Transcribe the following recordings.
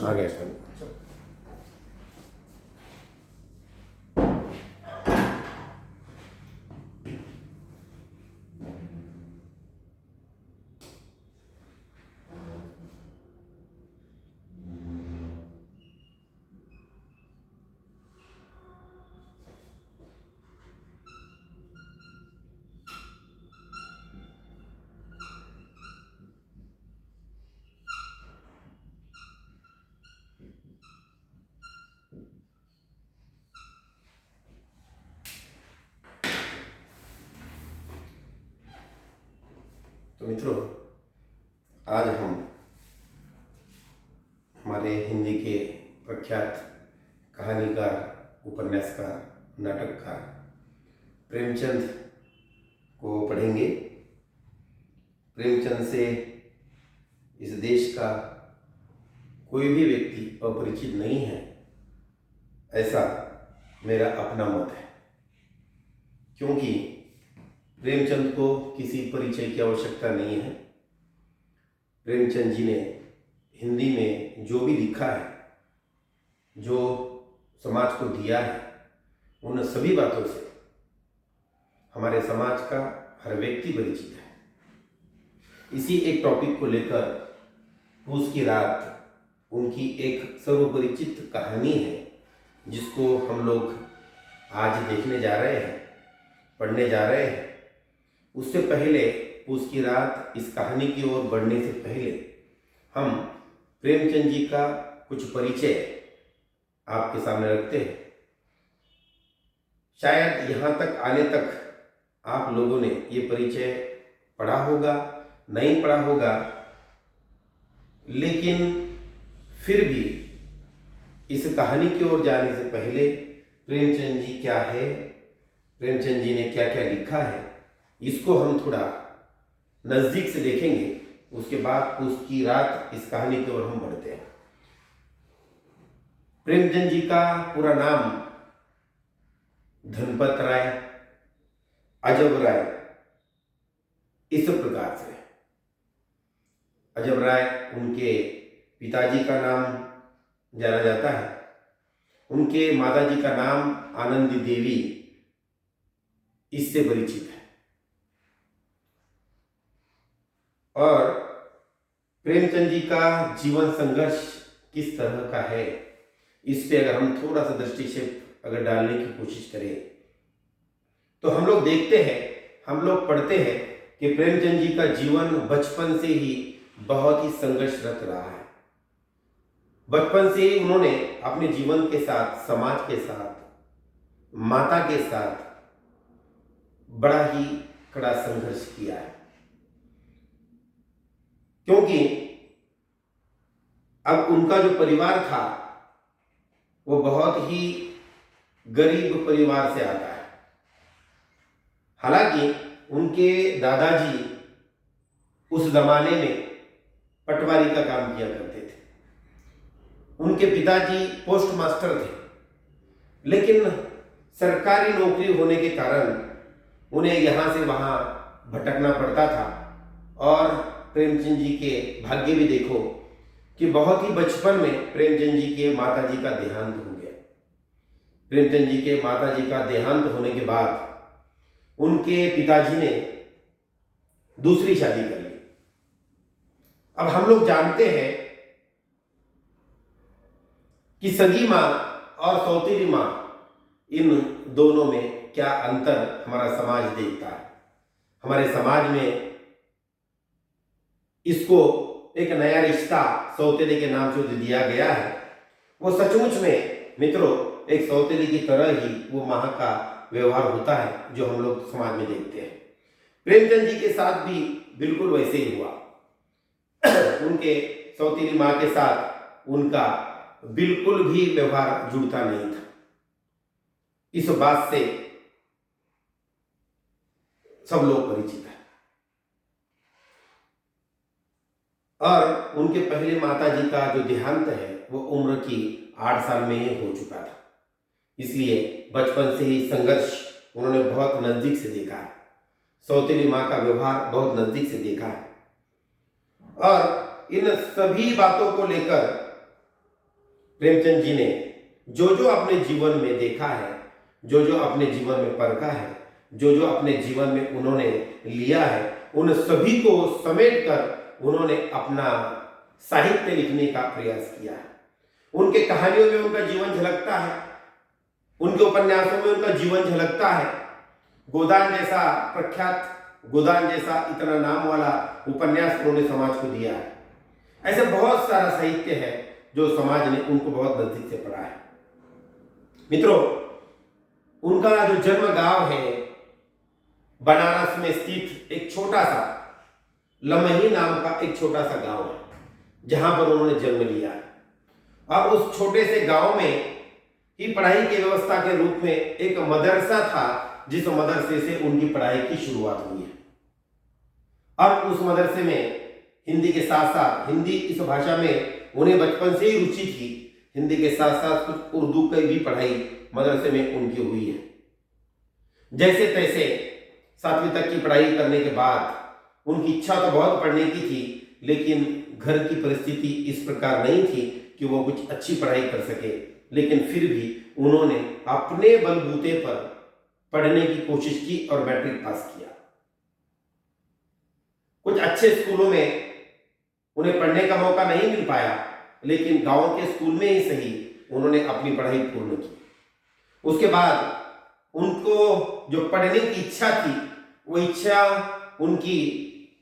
आ गया सर। तो मित्रों, आज हम हमारे हिंदी के प्रख्यात कहानीकार, उपन्यासकार, नाटककार प्रेमचंद को पढ़ेंगे। प्रेमचंद से इस देश का कोई भी व्यक्ति अपरिचित नहीं है, ऐसा मेरा अपना मत है। क्योंकि प्रेमचंद को किसी परिचय की आवश्यकता नहीं है। प्रेमचंद जी ने हिंदी में जो भी लिखा है, जो समाज को दिया है, उन सभी बातों से हमारे समाज का हर व्यक्ति परिचित है। इसी एक टॉपिक को लेकर पूस की रात उनकी एक सर्वपरिचित कहानी है, जिसको हम लोग आज देखने जा रहे हैं, पढ़ने जा रहे हैं। उससे पहले, पूस की रात इस कहानी की ओर बढ़ने से पहले, हम प्रेमचंद जी का कुछ परिचय आपके सामने रखते हैं। शायद यहाँ तक आने तक आप लोगों ने ये परिचय पढ़ा होगा, नहीं पढ़ा होगा, लेकिन फिर भी इस कहानी की ओर जाने से पहले प्रेमचंद जी क्या है, प्रेमचंद जी ने क्या क्या लिखा है, इसको हम थोड़ा नजदीक से देखेंगे। उसके बाद उसकी रात इस कहानी की ओर हम बढ़ते हैं। प्रेमचंद जी का पूरा नाम धनपत राय, अजब राय, इस प्रकार से। अजब राय उनके पिताजी का नाम जाना जाता है। उनके माताजी का नाम आनंदी देवी इससे परिचित है। और प्रेमचंद जी का जीवन संघर्ष किस तरह का है, इस पे अगर हम थोड़ा सा दृष्टिक्षेप अगर डालने की कोशिश करें, तो हम लोग देखते हैं, हम लोग पढ़ते हैं कि प्रेमचंद जी का जीवन बचपन से ही बहुत ही संघर्षरत रहा है। बचपन से ही उन्होंने अपने जीवन के साथ, समाज के साथ, माता के साथ बड़ा ही कड़ा संघर्ष किया है। क्योंकि अब उनका जो परिवार था वो बहुत ही गरीब परिवार से आता है। हालांकि उनके दादाजी उस जमाने में पटवारी का काम किया करते थे। उनके पिताजी पोस्ट मास्टर थे, लेकिन सरकारी नौकरी होने के कारण उन्हें यहाँ से वहाँ भटकना पड़ता था। और प्रेमचंद जी के भाग्य भी देखो कि बहुत ही बचपन में प्रेमचंद जी के माताजी का देहांत हो गया। प्रेमचंद जी के माताजी का देहांत होने के बाद उनके पिताजी ने दूसरी शादी कर ली। अब हम लोग जानते हैं कि सगी माँ और सौतेली माँ, इन दोनों में क्या अंतर हमारा समाज देखता है। हमारे समाज में इसको एक नया रिश्ता सौतेले के नाम से दिया गया है। वो सचमुच में मित्रों एक सौतेली की तरह ही वो माँ का व्यवहार होता है, जो हम लोग समाज में देखते हैं। प्रेमचंद जी के साथ भी बिल्कुल वैसे ही हुआ। उनके सौतेली माँ के साथ उनका बिल्कुल भी व्यवहार जुड़ता नहीं था। इस बात से सब लोग परिचित हैं। और उनके पहले माताजी का जो देहांत है वो उम्र की 8 साल में ही हो चुका था। इसलिए बचपन से ही संघर्ष उन्होंने बहुत नजदीक से देखा है। सौतेली माँ का व्यवहार बहुत नजदीक से देखा है। और इन सभी बातों को लेकर प्रेमचंद जी ने जो जो अपने जीवन में देखा है, जो जो अपने जीवन में परखा है, जो जो अपने जीवन में उन्होंने लिया है, उन सभी को समेट कर उन्होंने अपना साहित्य लिखने का प्रयास किया है। उनके कहानियों में उनका जीवन झलकता है, उनके उपन्यासों में उनका जीवन झलकता है। गोदान जैसा प्रख्यात, गोदान जैसा इतना नाम वाला उपन्यास उन्होंने समाज को दिया है। ऐसे बहुत सारा साहित्य है जो समाज ने उनको बहुत नजदीक से पढ़ा है। मित्रों, उनका जो जन्म गांव है बनारस में स्थित एक छोटा सा लमही नाम का एक छोटा सा गांव है, जहां पर उन्होंने जन्म लिया है। और उस छोटे से गांव में ही पढ़ाई की व्यवस्था के रूप में एक मदरसा था, जिस मदरसे से उनकी पढ़ाई की शुरुआत हुई है। और उस मदरसे में हिंदी के साथ साथ, हिंदी इस भाषा में उन्हें बचपन से ही रुचि थी, हिंदी के साथ साथ कुछ उर्दू की भी पढ़ाई मदरसे में उनकी हुई है। जैसे तैसे 7वीं तक की पढ़ाई करने के बाद उनकी इच्छा तो बहुत पढ़ने की थी, लेकिन घर की परिस्थिति इस प्रकार नहीं थी कि वो कुछ अच्छी पढ़ाई कर सके। लेकिन फिर भी उन्होंने अपने बलबूते पर पढ़ने की कोशिश की और मैट्रिक पास किया। कुछ अच्छे स्कूलों में उन्हें पढ़ने का मौका नहीं मिल पाया, लेकिन गांव के स्कूल में ही सही उन्होंने अपनी पढ़ाई पूर्ण की। उसके बाद उनको जो पढ़ने की इच्छा थी, वो इच्छा उनकी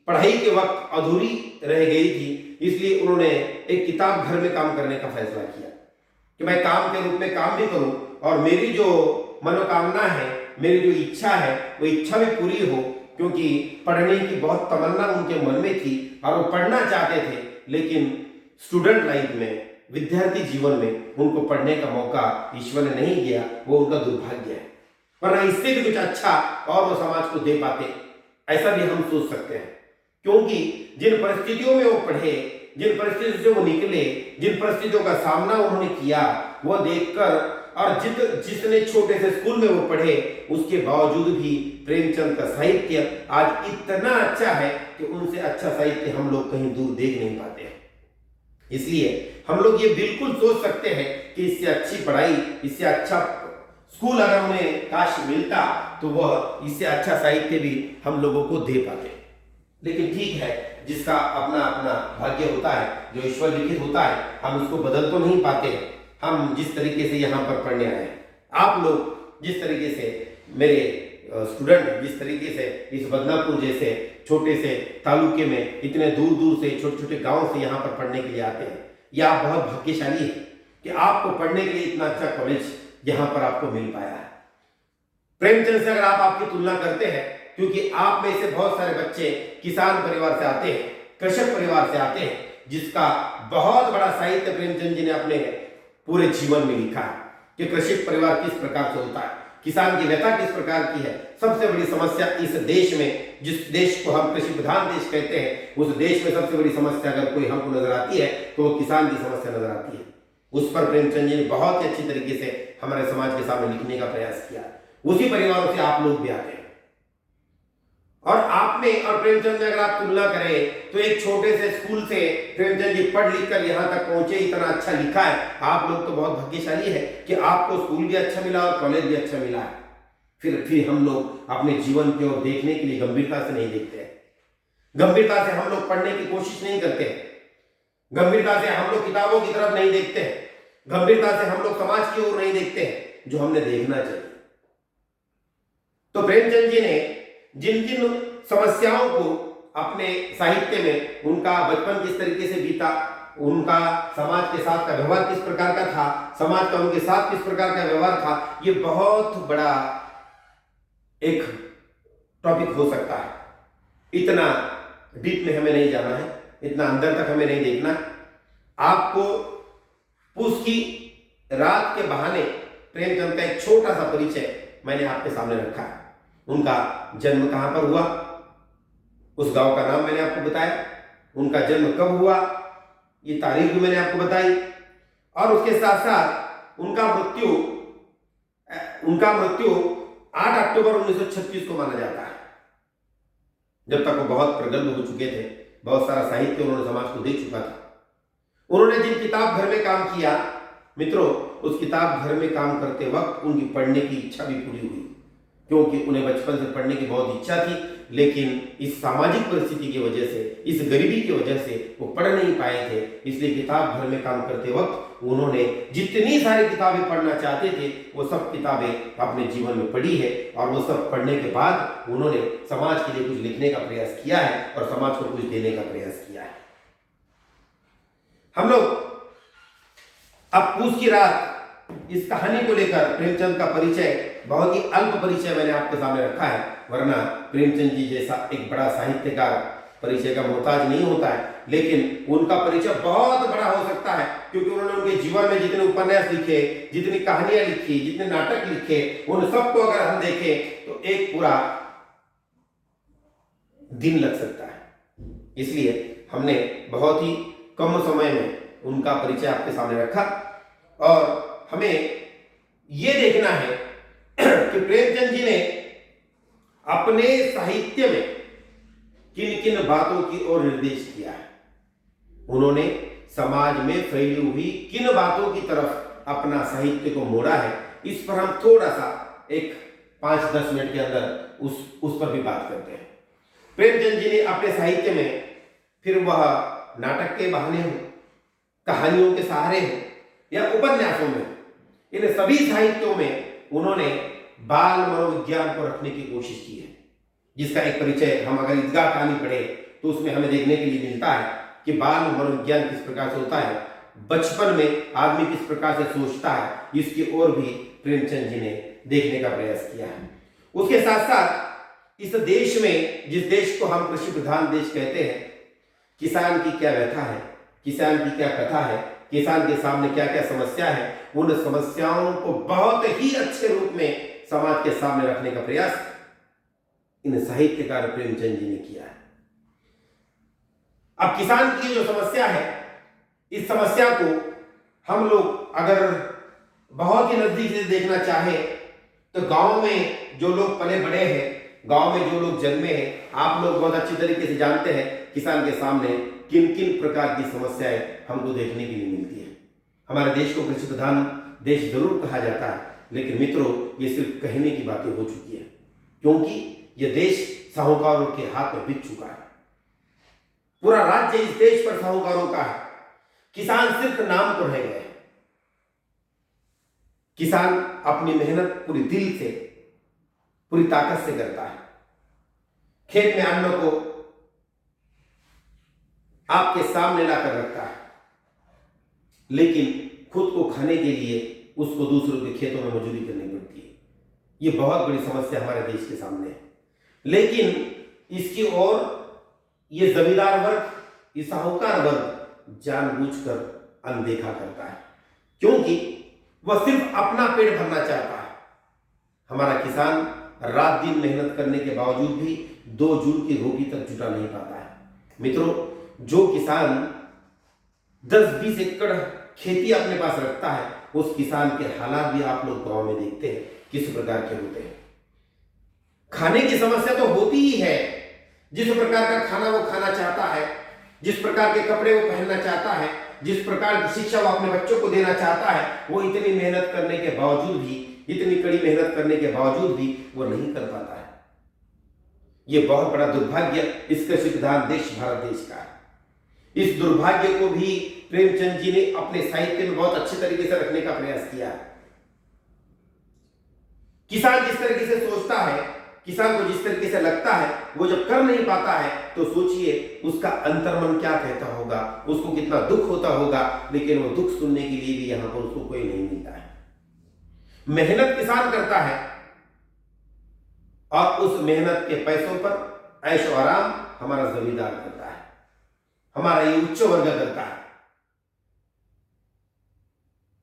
पढ़ाई के वक्त अधूरी रह गई थी। इसलिए उन्होंने एक किताब घर में काम करने का फैसला किया कि मैं काम के रूप में काम भी करूं और मेरी जो मनोकामना है, मेरी जो इच्छा है, वो इच्छा भी पूरी हो। क्योंकि पढ़ने की बहुत तमन्ना उनके मन में थी और वो पढ़ना चाहते थे, लेकिन स्टूडेंट लाइफ में, विद्यार्थी जीवन में उनको पढ़ने का मौका ईश्वर ने नहीं दिया। वो उनका दुर्भाग्य है, वरना इससे भी कुछ अच्छा और वो समाज को दे पाते, ऐसा भी हम सोच सकते हैं। क्योंकि जिन परिस्थितियों में वो पढ़े, जिन परिस्थितियों से वो निकले, जिन परिस्थितियों का सामना उन्होंने किया, वो देखकर, और जिसने छोटे से स्कूल में वो पढ़े, उसके बावजूद भी प्रेमचंद का साहित्य आज इतना अच्छा है कि उनसे अच्छा साहित्य हम लोग कहीं दूर देख नहीं पाते हैं। इसलिए हम लोग ये बिल्कुल सोच सकते हैं कि इससे अच्छी पढ़ाई, इससे अच्छा स्कूल अगर उन्हें काश मिलता तो वह इससे अच्छा साहित्य भी हम लोगों को दे पाते। लेकिन ठीक है, जिसका अपना अपना भाग्य होता है, जो ईश्वर लिखित होता है, हम उसको बदल तो नहीं पाते हैं। हम जिस तरीके से यहाँ पर पढ़ने आए, आप लोग जिस तरीके से, मेरे स्टूडेंट जिस तरीके से इस बदनापुर जैसे छोटे से तालुके में इतने दूर दूर से, छोटे छोटे गांव से यहाँ पर पढ़ने के लिए आते हैं, यह आप बहुत भाग्यशाली है कि आपको पढ़ने के लिए इतना अच्छा कॉलेज यहाँ पर आपको मिल पाया है। प्रेमचंद से अगर आप आपकी तुलना करते हैं, क्योंकि आप में से बहुत सारे बच्चे किसान परिवार से आते हैं, कृषक परिवार से आते हैं, जिसका बहुत बड़ा साहित्य प्रेमचंद जी ने अपने पूरे जीवन में लिखा है कि कृषक परिवार किस प्रकार से होता है, किसान की व्यथा किस प्रकार की है। सबसे बड़ी समस्या इस देश में, जिस देश को हम कृषि प्रधान देश कहते हैं, उस देश में सबसे बड़ी समस्या अगर कोई हमको नजर आती है तो वो किसान की समस्या नजर आती है। उस पर प्रेमचंद जी ने बहुत ही अच्छी तरीके से हमारे समाज के सामने लिखने का प्रयास किया। उसी परिवारों से आप लोग भी आते हैं, और आप में और प्रेमचंद में अगर आप तुलना करें तो एक छोटे से स्कूल से प्रेमचंद जी पढ़ लिख कर यहाँ तक पहुंचे, इतना अच्छा लिखा है। आप लोग तो बहुत भाग्यशाली है कि आपको स्कूल भी अच्छा मिला और कॉलेज भी अच्छा मिला है। फिर हम लोग अपने जीवन की ओर देखने के लिए गंभीरता से नहीं देखते हैं, गंभीरता से हम लोग पढ़ने की कोशिश नहीं करते हैं, गंभीरता से हम लोग किताबों की तरफ नहीं देखते हैं, गंभीरता से हम लोग समाज की ओर नहीं देखते हैं जो हमने देखना चाहिए। तो प्रेमचंद जी ने जिन जिन समस्याओं को अपने साहित्य में, उनका बचपन किस तरीके से बीता, उनका समाज के साथ का व्यवहार किस प्रकार का था, समाज का उनके साथ किस प्रकार का व्यवहार था, ये बहुत बड़ा एक टॉपिक हो सकता है। इतना डीप में हमें नहीं जाना है, इतना अंदर तक हमें नहीं देखना। आपको पूस की रात के बहाने प्रेमचंद का एक छोटा सा परिचय मैंने आपके सामने रखा है। उनका जन्म कहां पर हुआ, उस गांव का नाम मैंने आपको बताया, उनका जन्म कब हुआ ये तारीख भी मैंने आपको बताई, और उसके साथ साथ उनका मृत्यु 8 अक्टूबर 1936 को माना जाता है। जब तक वो बहुत प्रगल्भ हो चुके थे, बहुत सारा साहित्य उन्होंने समाज को दे चुका था। उन्होंने जिन किताब घर में काम किया मित्रों, उस किताब घर में काम करते वक्त उनकी पढ़ने की इच्छा भी पूरी हुई, क्योंकि उन्हें बचपन से पढ़ने की बहुत इच्छा थी, लेकिन इस सामाजिक परिस्थिति की वजह से, इस गरीबी की वजह से वो पढ़ नहीं पाए थे। इसलिए किताब घर में काम करते वक्त उन्होंने जितनी सारी किताबें पढ़ना चाहते थे वो सब किताबें अपने जीवन में पढ़ी है, और वो सब पढ़ने के बाद उन्होंने समाज के लिए कुछ लिखने का प्रयास किया है और समाज को कुछ देने का प्रयास किया है। हम लोग अब पूस की रात इस कहानी को लेकर प्रेमचंद का परिचय, बहुत ही अल्प परिचय मैंने आपके सामने रखा है, वरना प्रेमचंद जी जैसा एक बड़ा साहित्यकार परिचय का मोहताज नहीं होता है, लेकिन उनका परिचय बहुत बड़ा हो सकता है, क्योंकि उन्होंने उनके जीवन में जितने उपन्यास लिखे, जितनी कहानियां लिखी, जितने नाटक लिखे, उन सबको अगर हम देखें तो एक पूरा दिन लग सकता है। इसलिए हमने बहुत ही कम समय में उनका परिचय आपके सामने रखा, और हमें यह देखना है कि प्रेमचंद जी ने अपने साहित्य में किन किन बातों की ओर निर्देश किया है, उन्होंने समाज में फैली हुई किन बातों की तरफ अपना साहित्य को मोड़ा है, इस पर हम थोड़ा सा एक 5-10 मिनट के अंदर उस पर भी बात करते हैं। प्रेमचंद जी ने अपने साहित्य में, फिर वह नाटक के बहाने हो, कहानियों के सहारे हो या उपन्यासों में, इन सभी साहित्यों में उन्होंने बाल मनोविज्ञान को रखने की कोशिश की है, जिसका एक परिचय हम अगर ईदगाह कहानी पढ़े तो उसमें हमें देखने के लिए मिलता है कि बाल मनोविज्ञान किस प्रकार से होता है, बचपन में आदमी किस प्रकार से सोचता है, इसकी ओर भी प्रेमचंद जी ने देखने का प्रयास किया है। उसके साथ साथ इस देश में, जिस देश को हम कृषि प्रधान देश कहते हैं, किसान की क्या व्यथा है, किसान की क्या कथा है, किसान के सामने क्या क्या समस्या है, उन समस्याओं को बहुत ही अच्छे रूप में समाज के सामने रखने का प्रयास इन साहित्यकार प्रेमचंद जी ने किया है। अब किसान की जो समस्या है, इस समस्या को हम लोग अगर बहुत ही नजदीक से देखना चाहे तो गांव में जो लोग पले बड़े हैं, गांव में जो लोग जन्मे हैं, आप लोग बहुत अच्छी तरीके से जानते हैं किसान के सामने किन किन प्रकार की समस्याएं हमको देखने के लिए मिलती है। हमारे देश को कृषि प्रधान देश जरूर कहा जाता है, लेकिन मित्रों ये सिर्फ कहने की बातें हो चुकी है, क्योंकि यह देश साहूकारों के हाथ में बिक चुका है। पूरा राज्य इस देश पर साहूकारों का है, किसान सिर्फ नाम पर रह गए। किसान अपनी मेहनत पूरी दिल से, पूरी ताकत से करता है, खेत में अन्न को आपके सामने लाकर रखता है, लेकिन खुद को खाने के लिए उसको दूसरों के खेतों में मजदूरी करनी पड़ती है। ये बहुत बड़ी समस्या हमारे देश के सामने है, लेकिन इसकी ओर ये जमींदार वर्ग, ये साहूकार वर्ग जानबूझकर अनदेखा करता है, क्योंकि वह सिर्फ अपना पेट भरना चाहता है। हमारा किसान रात दिन मेहनत करने के बावजूद भी 2 जून की रोटी तक जुटा नहीं पाता है। मित्रों, जो किसान 10-20 एकड़ खेती अपने पास रखता है, उस किसान के हालात भी आप लोग गांव में देखते हैं किस प्रकार के होते हैं। खाने की समस्या तो होती ही है, जिस प्रकार का खाना वो खाना चाहता है, जिस प्रकार के कपड़े वो पहनना चाहता है, जिस प्रकार की शिक्षा वो अपने बच्चों को देना चाहता है, वो इतनी मेहनत करने के बावजूद भी, इतनी कड़ी मेहनत करने के बावजूद भी वो नहीं कर पाता है। ये बहुत बड़ा दुर्भाग्य इस कृषि प्रधान देश भारत देश का है। इस दुर्भाग्य को भी प्रेमचंद जी ने अपने साहित्य में बहुत अच्छे तरीके से रखने का प्रयास किया है। किसान जिस तरीके से सोचता है, किसान को जिस तरीके से लगता है, वो जब कर नहीं पाता है तो सोचिए उसका अंतर्मन क्या कहता होगा, उसको कितना दुख होता होगा। लेकिन वो दुख सुनने के लिए भी यहां पर उसको कोई नहीं मिलता है। मेहनत किसान करता है और उस मेहनत के पैसों पर ऐश और आराम हमारा जमींदार करता है, हमारा ये उच्च वर्ग करता है।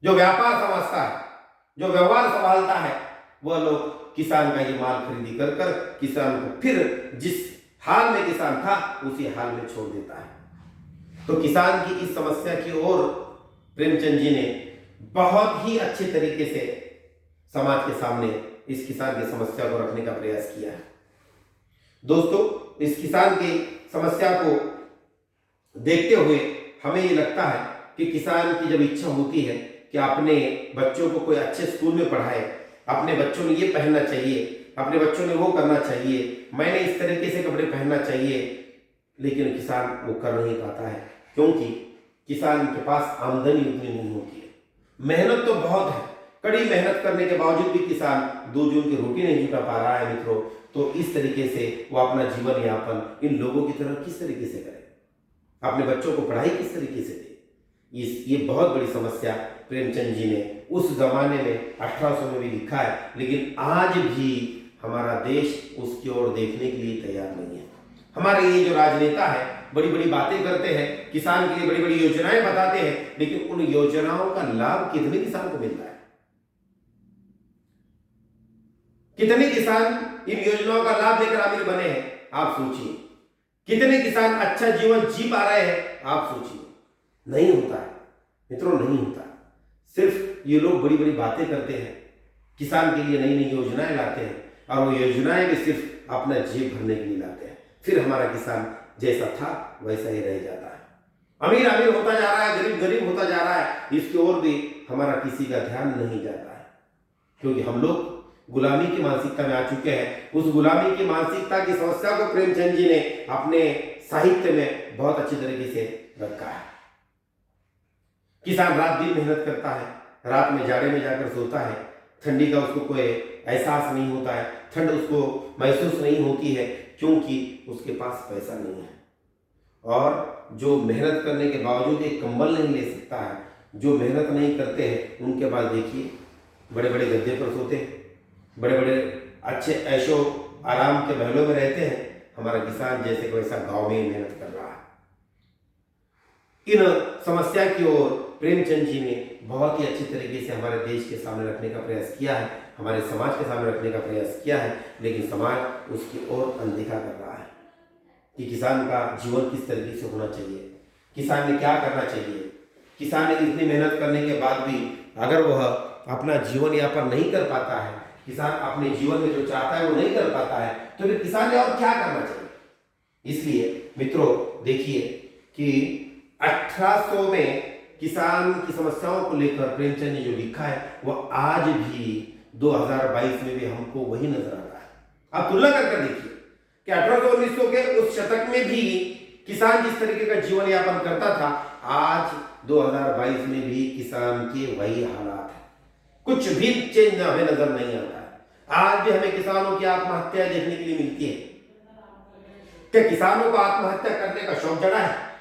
जो व्यापार समझता है, जो व्यवहार संभालता है, वह लोग किसान का ये माल खरीदी कर कर किसान को फिर जिस हाल में किसान था उसी हाल में छोड़ देता है। तो किसान की इस समस्या की ओर प्रेमचंद जी ने बहुत ही अच्छे तरीके से समाज के सामने इस किसान की समस्या को रखने का प्रयास किया है। दोस्तों, इस किसान की समस्या को देखते हुए हमें ये लगता है कि किसान की जब इच्छा होती है कि अपने बच्चों को कोई अच्छे स्कूल में पढ़ाए, अपने बच्चों ने ये पहनना चाहिए, अपने बच्चों ने वो करना चाहिए, मैंने इस तरीके से कपड़े पहनना चाहिए, लेकिन किसान वो कर नहीं पाता है क्योंकि किसान के पास आमदनी उतनी नहीं होती है। मेहनत तो बहुत है, कड़ी मेहनत करने के बावजूद भी किसान 2 जून की रोटी नहीं जुटा पा रहा है मित्रों। तो इस तरीके से वो अपना जीवन यापन इन लोगों की तरह किस तरीके से करे, अपने बच्चों को पढ़ाई किस तरीके से दे। ये बहुत बड़ी समस्या प्रेमचंद जी ने उस जमाने में 1800 में भी लिखा है, लेकिन आज भी हमारा देश उसकी ओर देखने के लिए तैयार नहीं है। हमारे ये जो राजनेता है बड़ी बड़ी बातें करते हैं, किसान के लिए बड़ी बड़ी योजनाएं बताते हैं, लेकिन उन योजनाओं का लाभ कितने किसान को मिलता है? कितने किसान इन योजनाओं का लाभ लेकर अमीर बने हैं? आप सोचिए। कितने किसान अच्छा जीवन जी पा रहे हैं? आप सोचिए। नहीं होता है मित्रों, नहीं होता। सिर्फ ये लोग बड़ी बड़ी बातें करते हैं, किसान के लिए नई नई योजनाएं लाते हैं, और वो योजनाएं भी सिर्फ अपना जेब भरने के लिए लाते हैं। फिर हमारा किसान जैसा था वैसा ही रह जाता है। अमीर अमीर होता जा रहा है, गरीब गरीब होता जा रहा है, इसकी ओर भी हमारा किसी का ध्यान नहीं जाता है, क्योंकि हम लोग गुलामी की मानसिकता में आ चुके हैं। उस गुलामी की मानसिकता की समस्या को प्रेमचंद जी ने अपने साहित्य में बहुत अच्छी तरीके से रखा है। किसान रात दिन मेहनत करता है, रात में जाड़े में जाकर सोता है, ठंडी का उसको कोई एहसास नहीं होता है, ठंड उसको महसूस नहीं होती है, क्योंकि उसके पास पैसा नहीं है। और जो मेहनत करने के बावजूद एक कंबल नहीं ले सकता है, जो मेहनत नहीं करते हैं, उनके पास देखिए बड़े बड़े गद्दे पर सोते हैं, बड़े बड़े अच्छे ऐशो आराम के महलों में रहते हैं। हमारा किसान जैसे कोई ऐसा गाँव में ही मेहनत कर रहा है। इन समस्या की ओर प्रेमचंद जी ने बहुत ही अच्छी तरीके से हमारे देश के सामने रखने का प्रयास किया है, हमारे समाज के सामने रखने का प्रयास किया है, लेकिन समाज उसकी ओर अनदेखा कर रहा है कि किसान का जीवन किस तरीके से होना चाहिए, किसान ने क्या करना चाहिए। किसान ने इतनी मेहनत करने के बाद भी अगर वह अपना जीवन यापन नहीं कर पाता है, किसान अपने जीवन में जो चाहता है वो नहीं कर पाता है, तो फिर किसान ने और क्या करना चाहिए। इसलिए मित्रों देखिए कि 1800 में किसान की समस्याओं को लेकर प्रेमचंद ने जो लिखा है वह आज भी 2022 में भी हमको वही नजर आता है। आप तुलना करके देखिए कि 1800-1900 के उस शतक में भी किसान जिस तरीके का जीवन यापन करता था, आज 2022 में भी किसान के वही हालात है। कुछ भी चेंज हमें नजर नहीं आता है। आज भी हमें किसानों की आत्महत्या देखने के लिए मिलती है। क्या किसानों को आत्महत्या करने का शौक जड़ा है?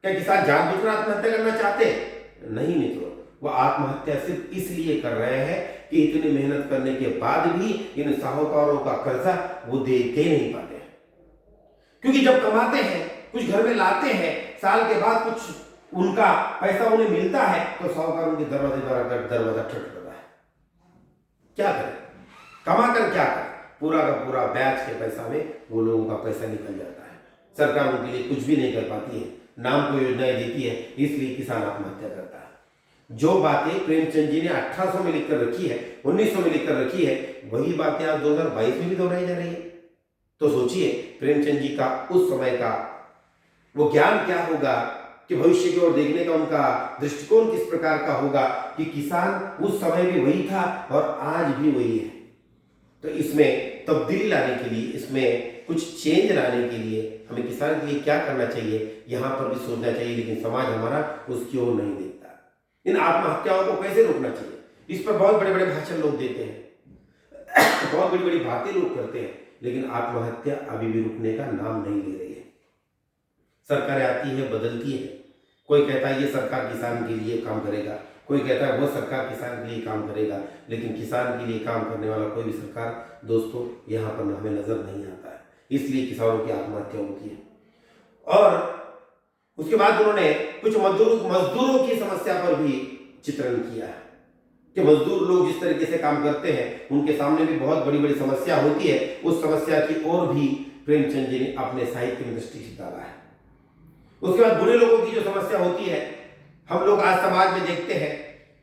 क्या किसान जानबूझकर आत्महत्या करना चाहते हैं? नहीं मित्रों, वो आत्महत्या सिर्फ इसलिए कर रहे हैं कि इतनी मेहनत करने के बाद भी इन साहूकारों का कर्जा वो दे नहीं पाते हैं। क्योंकि जब कमाते हैं, कुछ घर में लाते हैं, साल के बाद कुछ उनका पैसा उन्हें मिलता है, तो साहूकार उनके दरवाजा ठटखटाता है। क्या करें? कमा कर क्या करें? पूरा का पूरा ब्याज के पैसा में वो लोगों का पैसा निकल जाता है। सरकार उनके लिए कुछ भी नहीं कर पाती है, नाम को योजनाएं देती है, इसलिए किसान आत्महत्या करता है। जो बातें प्रेमचंद जी ने 1800 में लिखकर रखी है, 1900 में लिखकर रखी है, वही बातें आज 2022 में भी दोहराई जा रही है। तो सोचिए प्रेमचंद जी का उस समय का वो ज्ञान क्या होगा, कि भविष्य की ओर देखने का उनका दृष्टिकोण किस प्रकार का होगा, कि किसान उस समय भी वही था और आज भी वही है। तो इसमें तब्दीली लाने के लिए, इसमें कुछ चेंज लाने के लिए हमें किसान के लिए क्या करना चाहिए, यहाँ पर भी सोचना चाहिए, लेकिन समाज हमारा उसकी ओर नहीं देखता। इन आत्महत्याओं को कैसे रोकना चाहिए, इस पर बहुत बड़े बड़े भाषण लोग देते हैं, बहुत बड़ी बड़ी बातें लोग करते हैं, लेकिन आत्महत्या अभी भी रुकने का नाम नहीं ले रही है। सरकारें आती है, बदलती है, कोई कहता है ये सरकार किसान के लिए काम करेगा, कोई कहता है वो सरकार किसान के लिए काम करेगा, लेकिन किसान के लिए काम करने वाला कोई भी सरकार दोस्तों यहाँ पर हमें नजर नहीं आता है। इसलिए किसानों की आत्महत्या होती है। और उसके बाद उन्होंने कुछ मजदूरों की समस्या पर भी चित्रण किया है कि मजदूर लोग जिस तरीके से काम करते हैं उनके सामने भी बहुत बड़ी बड़ी समस्या होती है। उस समस्या की ओर भी प्रेमचंद जी ने अपने साहित्य में दृष्टि डाला है। उसके बाद बूढ़े लोगों की जो समस्या होती है, हम लोग आज समाज में देखते हैं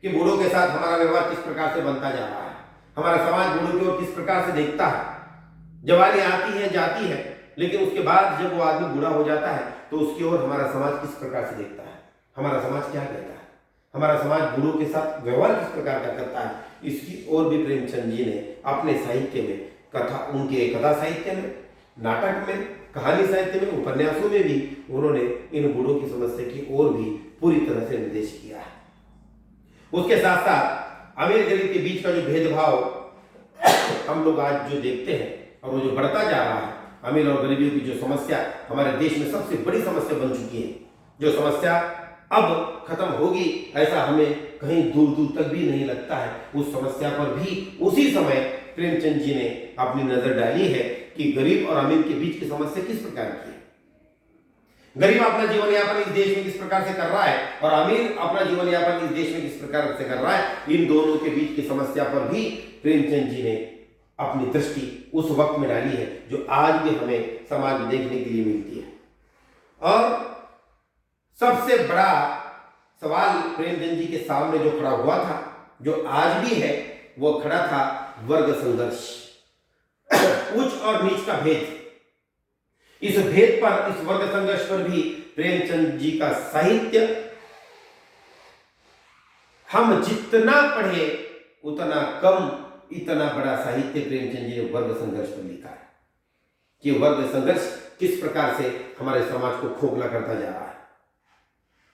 कि बूढ़ों के साथ हमारा व्यवहार किस प्रकार से बनता जा रहा है, हमारा समाज बूढ़ों की ओर किस प्रकार से देखता है। जवानी आती है जाती है, लेकिन उसके बाद जब वो आदमी बूढ़ा हो जाता है तो उसकी ओर हमारा समाज किस प्रकार से देखता है, हमारा समाज क्या कहता है। हमारा समाज बूढ़ों के साथ व्यवहार किस प्रकार का करता है, इसकी ओर भी प्रेमचंद जी ने अपने साहित्य में उनके कथा साहित्य में, नाटक में, कहानी साहित्य में, उपन्यासों में भी उन्होंने इन बूढ़ों की समस्या की ओर भी पूरी तरह से निर्देश किया है। उसके साथ साथ अमीर गरीब के बीच का जो भेदभाव हम लोग आज जो देखते हैं और वो जो बढ़ता जा रहा है, अमीर और गरीबी की जो समस्या हमारे देश में सबसे बड़ी समस्या बन चुकी है, जो समस्या अब खत्म होगी ऐसा हमें कहीं दूर दूर तक भी नहीं लगता है, उस समस्या पर भी उसी समय प्रेमचंद जी ने अपनी नजर डाली है कि गरीब और अमीर के बीच की समस्या किस प्रकार की है। गरीब अपना जीवन यापन इस देश में किस प्रकार से कर रहा है और अमीर अपना जीवन यापन इस देश में किस प्रकार से कर रहा है, इन दोनों के बीच की समस्या पर भी प्रेमचंद जी ने अपनी दृष्टि उस वक्त में डाली है जो आज भी हमें समाज में देखने के लिए मिलती है। और सबसे बड़ा सवाल प्रेमचंद जी के सामने जो खड़ा हुआ था, जो आज भी है, वो खड़ा था वर्ग संघर्ष, उच्च और नीच का भेद। इस भेद पर, इस वर्ग संघर्ष पर भी प्रेमचंद जी का साहित्य, हम जितना पढ़े उतना कम, इतना बड़ा साहित्य प्रेमचंद जी ने वर्ग संघर्ष पर लिखा है कि वर्ग संघर्ष किस प्रकार से हमारे समाज को खोखला करता जा रहा है।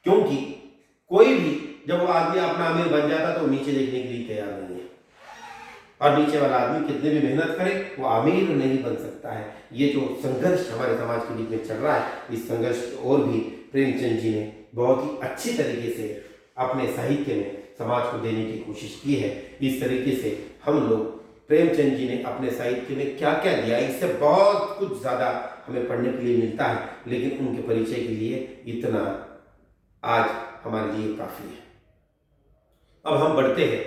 क्योंकि कोई भी जब वो आदमी अपना अमीर बन जाता तो नीचे देखने के लिए तैयार नहीं है, और नीचे वाला आदमी कितने भी मेहनत करे वो अमीर नहीं बन सकता है। ये जो संघर्ष हमारे समाज के बीच में चल रहा है, इस संघर्ष और भी प्रेमचंद जी ने बहुत ही अच्छी तरीके से अपने साहित्य में समाज को देने की कोशिश की है। इस तरीके से हम लोग प्रेमचंद जी ने अपने साहित्य में क्या क्या दिया, इससे बहुत कुछ ज़्यादा हमें पढ़ने के लिए मिलता है, लेकिन उनके परिचय के लिए इतना आज हमारे लिए काफ़ी है। अब हम बढ़ते हैं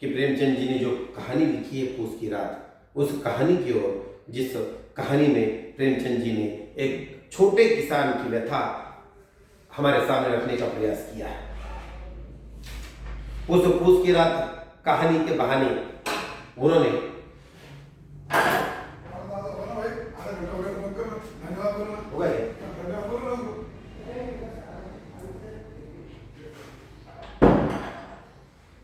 कि प्रेमचंद जी ने जो कहानी लिखी है फूस की रात, उस कहानी की ओर, जिस कहानी में प्रेमचंद जी ने एक छोटे किसान की व्यथा हमारे सामने रखने का प्रयास किया है। उस फूस की रात कहानी के बहाने उन्होंने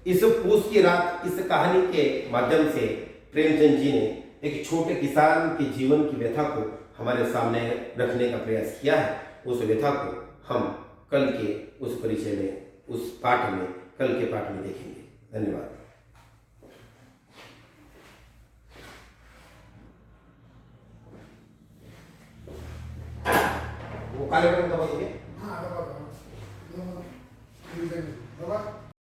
इस फूस की रात, इस कहानी के माध्यम से प्रेमचंद जी ने एक छोटे किसान के जीवन की व्यथा को हमारे सामने रखने का प्रयास किया है। उस व्यथा को हम कल के उस परिचय में, उस पाठ में, कल के पाठ में देखेंगे। धन्यवाद। वो काले बटन दबा दोगे? हाँ दबा दो।